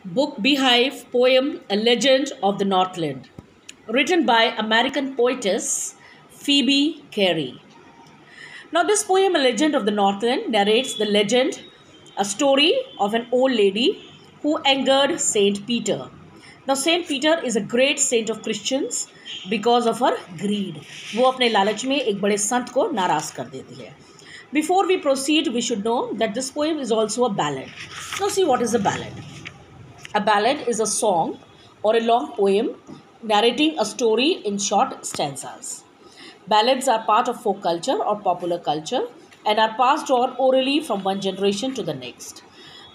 Book Beehive poem A Legend of the Northland, written by American poetess Phoebe Carey. Now, this poem, A Legend of the Northland, narrates the legend, a story of an old lady who angered Saint Peter. Now, Saint Peter is a great saint of Christians because of her greed. वो अपने लालच में एक बड़े संत को नाराज कर देती है. Before we proceed, we should know that this poem is also a ballad. Now, see what is a ballad. A ballad is a song or a long poem narrating a story in short stanzas. Ballads are part of folk culture or popular culture and are passed on orally from one generation to the next.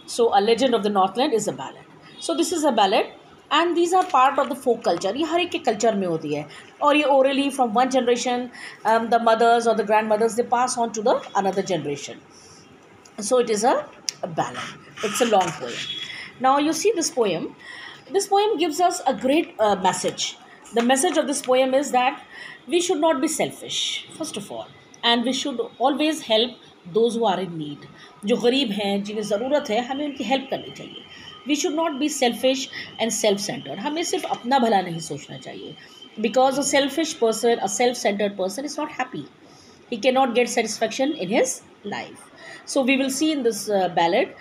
So, A Legend of the Northland is a ballad. So, this is a ballad and these are part of the folk culture. ये हर एक के culture में होती है और ये orally from one generation, the mothers or the grandmothers, they pass on to the another generation. So, it is a ballad. It's a long poem. Now, you see this poem. This poem gives us a great message. The message of this poem is that we should not be selfish, first of all, and we should always help those who are in need. जो गरीब हैं, जिन्हें ज़रूरत है, हमें उनकी help करनी चाहिए. We should not be selfish and self-centered. हमें सिर्फ अपना भला नहीं सोचना चाहिए. Because a selfish person, a self-centered person is not happy. He cannot get satisfaction in his life. So we will see in this ballad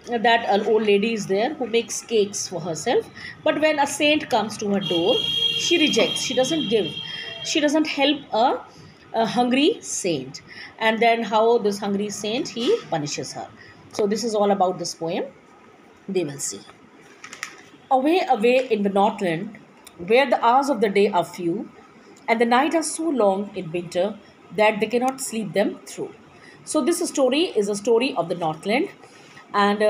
that an old lady is there who makes cakes for herself, but when a saint comes to her door, she rejects. She doesn't give. She doesn't help a hungry saint. And then how this hungry saint, he punishes her. So this is all about this poem. We will see. Away, away in the Northland, where the hours of the day are few, and the night are so long in winter that they cannot sleep them through. So this story is a story of the Northland, and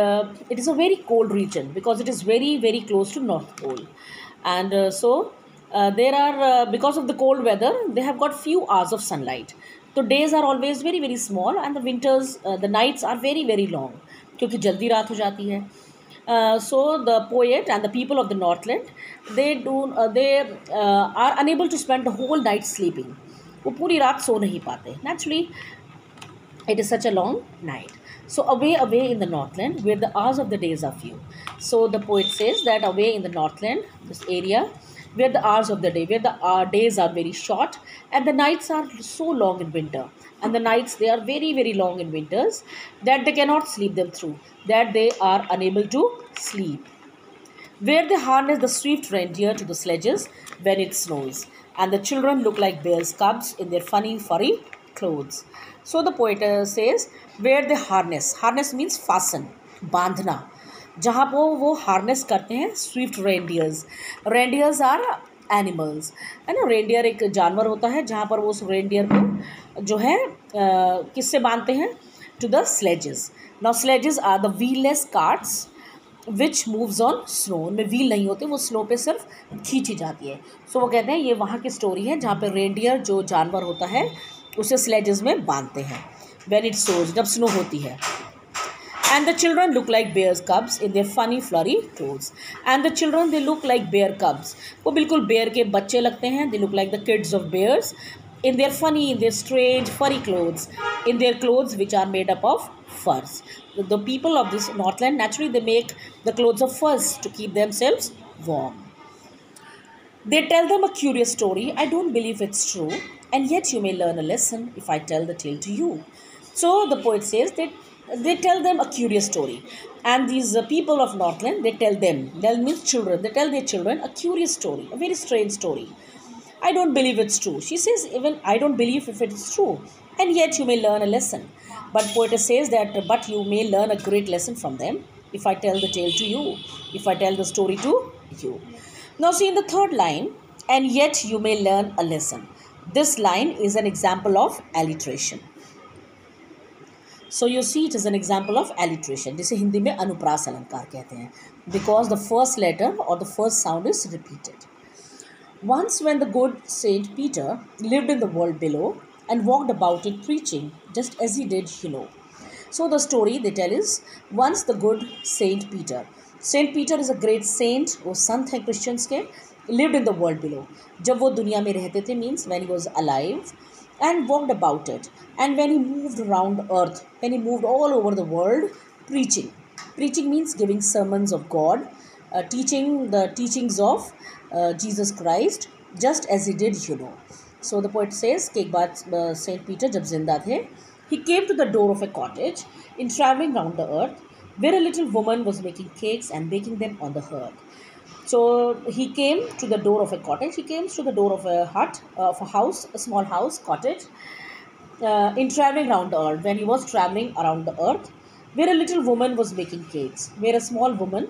it is a very cold region because it is very very close to North Pole, and there are because of the cold weather they have got few hours of sunlight. So days are always very very small and the winters the nights are very very long क्योंकि जल्दी रात हो जाती है. So the poet and the people of the Northland, they are unable to spend the whole night sleeping. वो पूरी रात सो नहीं पाते. Naturally, it is such a long night. So away, away in the Northland, where the hours of the days are few. So the poet says that away in the Northland, this area, where the hours of the day, where the days are very short, and the nights are so long in winter, and the nights they are very very long in winters, that they cannot sleep them through, that they are unable to sleep. Where they harness the swift reindeer to the sledges when it snows, and the children look like bears' cubs in their funny furry clothes. So the poet says where they harness means fasten, बांधना, जहाँ वो harness करते हैं Swift reindeers are animals, है ना. Reindeer एक जानवर होता है जहाँ पर वो उस रेंडियर को जो है किससे बांधते हैं, to the sledges. Now sledges are the wheelless carts which moves on snow. उनमें व्हील नहीं होते, वो स्नो पे सिर्फ खींची जाती है. सो वो कहते हैं ये वहाँ की स्टोरी है जहाँ पे रेंडियर जो जानवर होता है उसे स्लेजेस में बांधते हैं व्हेन इट सोज, जब स्नो होती है. And the children look like bears cubs in their funny flurry clothes. And the children, they look like bear cubs. वो बिल्कुल bear के बच्चे लगते हैं. They look like the kids of bears in their funny, in their strange furry clothes, in their clothes which are made up of furs. The people of this Northland, naturally they make the clothes of furs to keep themselves warm. They tell them a curious story. I don't believe it's true, and yet you may learn a lesson if I tell the tale to you. So the poet says that they tell them a curious story, and these people of Northland, they means children, they tell their children a curious story, a very strange story. I don't believe it's true. She says, even I don't believe if it is true, and yet you may learn a lesson. But poet says that but you may learn a great lesson from them if I tell the tale to you, if I tell the story to you. Now see in the third line, and yet you may learn a lesson. This line is an example of alliteration. So you see it is an example of alliteration, जिसे हिंदी में अनुप्रास अलंकार कहते हैं, because the first letter or the first sound is repeated. Once when the good Saint Peter lived in the world below and walked about it preaching, just as he did, you know. So the story they tell is once the good Saint Peter is a great saint, वो संत हैं Christians के, lived in the world below. जब वो दुनिया में रहते थे means when he was alive, and walked about it, and when he moved around earth, when he moved all over the world preaching. Preaching means giving sermons of God, teaching the teachings of Jesus Christ, just as he did, you know. So the poet says कि एक बार Saint Peter जब जिंदा थे, he came to the door of a cottage in traveling round the earth, where a little woman was making cakes and baking them on the hearth. So he came to the door of a cottage. He came to the door of a hut, of a house, a small house, cottage, in traveling around the earth. When he was traveling around the earth, where a little woman was making cakes, where a small woman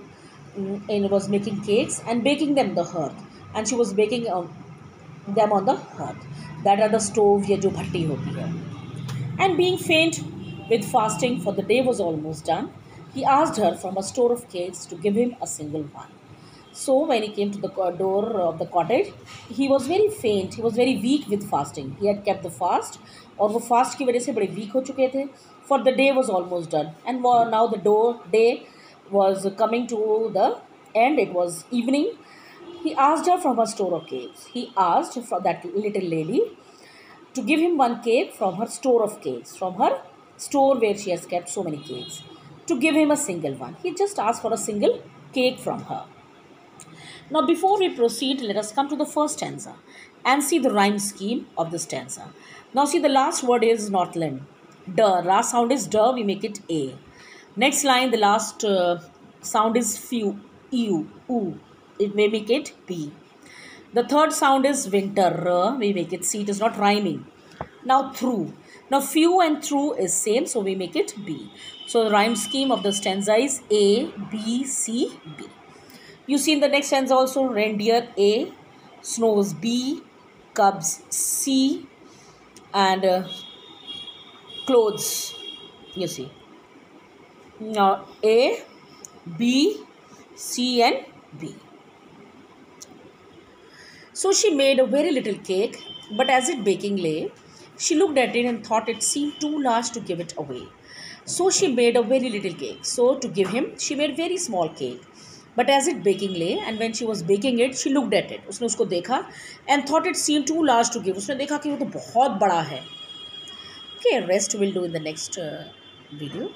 was making cakes and baking them on the hearth, and she was baking them on the hearth. That are the stove या जो भट्टी होती है. And being faint with fasting, for the day was almost done, he asked her from a store of cakes to give him a single one. So when he came to the door of the cottage, he was very faint. He was very weak with fasting. He had kept the fast, और वो fast की वजह से बड़े weak हो चुके थे. For the day was almost done, and now the day was coming to the end. It was evening. He asked her from her store of cakes. He asked from that little lady to give him one cake from her store of cakes, from her store where she has kept so many cakes, to give him a single one. He just asked for a single cake from her. Now, before we proceed, let us come to the first stanza and see the rhyme scheme of this stanza. Now, see, the last word is Northland. D. Last sound is D. We make it A. Next line, the last sound is few. U. U. It may make it B. The third sound is winter. R. We make it C. It is not rhyming. Now, through. Now, few and through is same, so we make it B. So, the rhyme scheme of the stanza is A, B, C, B. You see in the next stanza also, reindeer A, snows B, cubs C, and clothes, you see. Now A, B, C and B. So she made a very little cake, but as it baking lay, she looked at it and thought it seemed too large to give it away. So she made a very little cake. So to give him, she made very small cake. But as it baking lay, and when she was baking it, she looked at it. उसने उसको देखा and thought it seemed too large to give. उसने देखा कि वो तो बहुत बड़ा है. Okay, rest we'll do in the next video.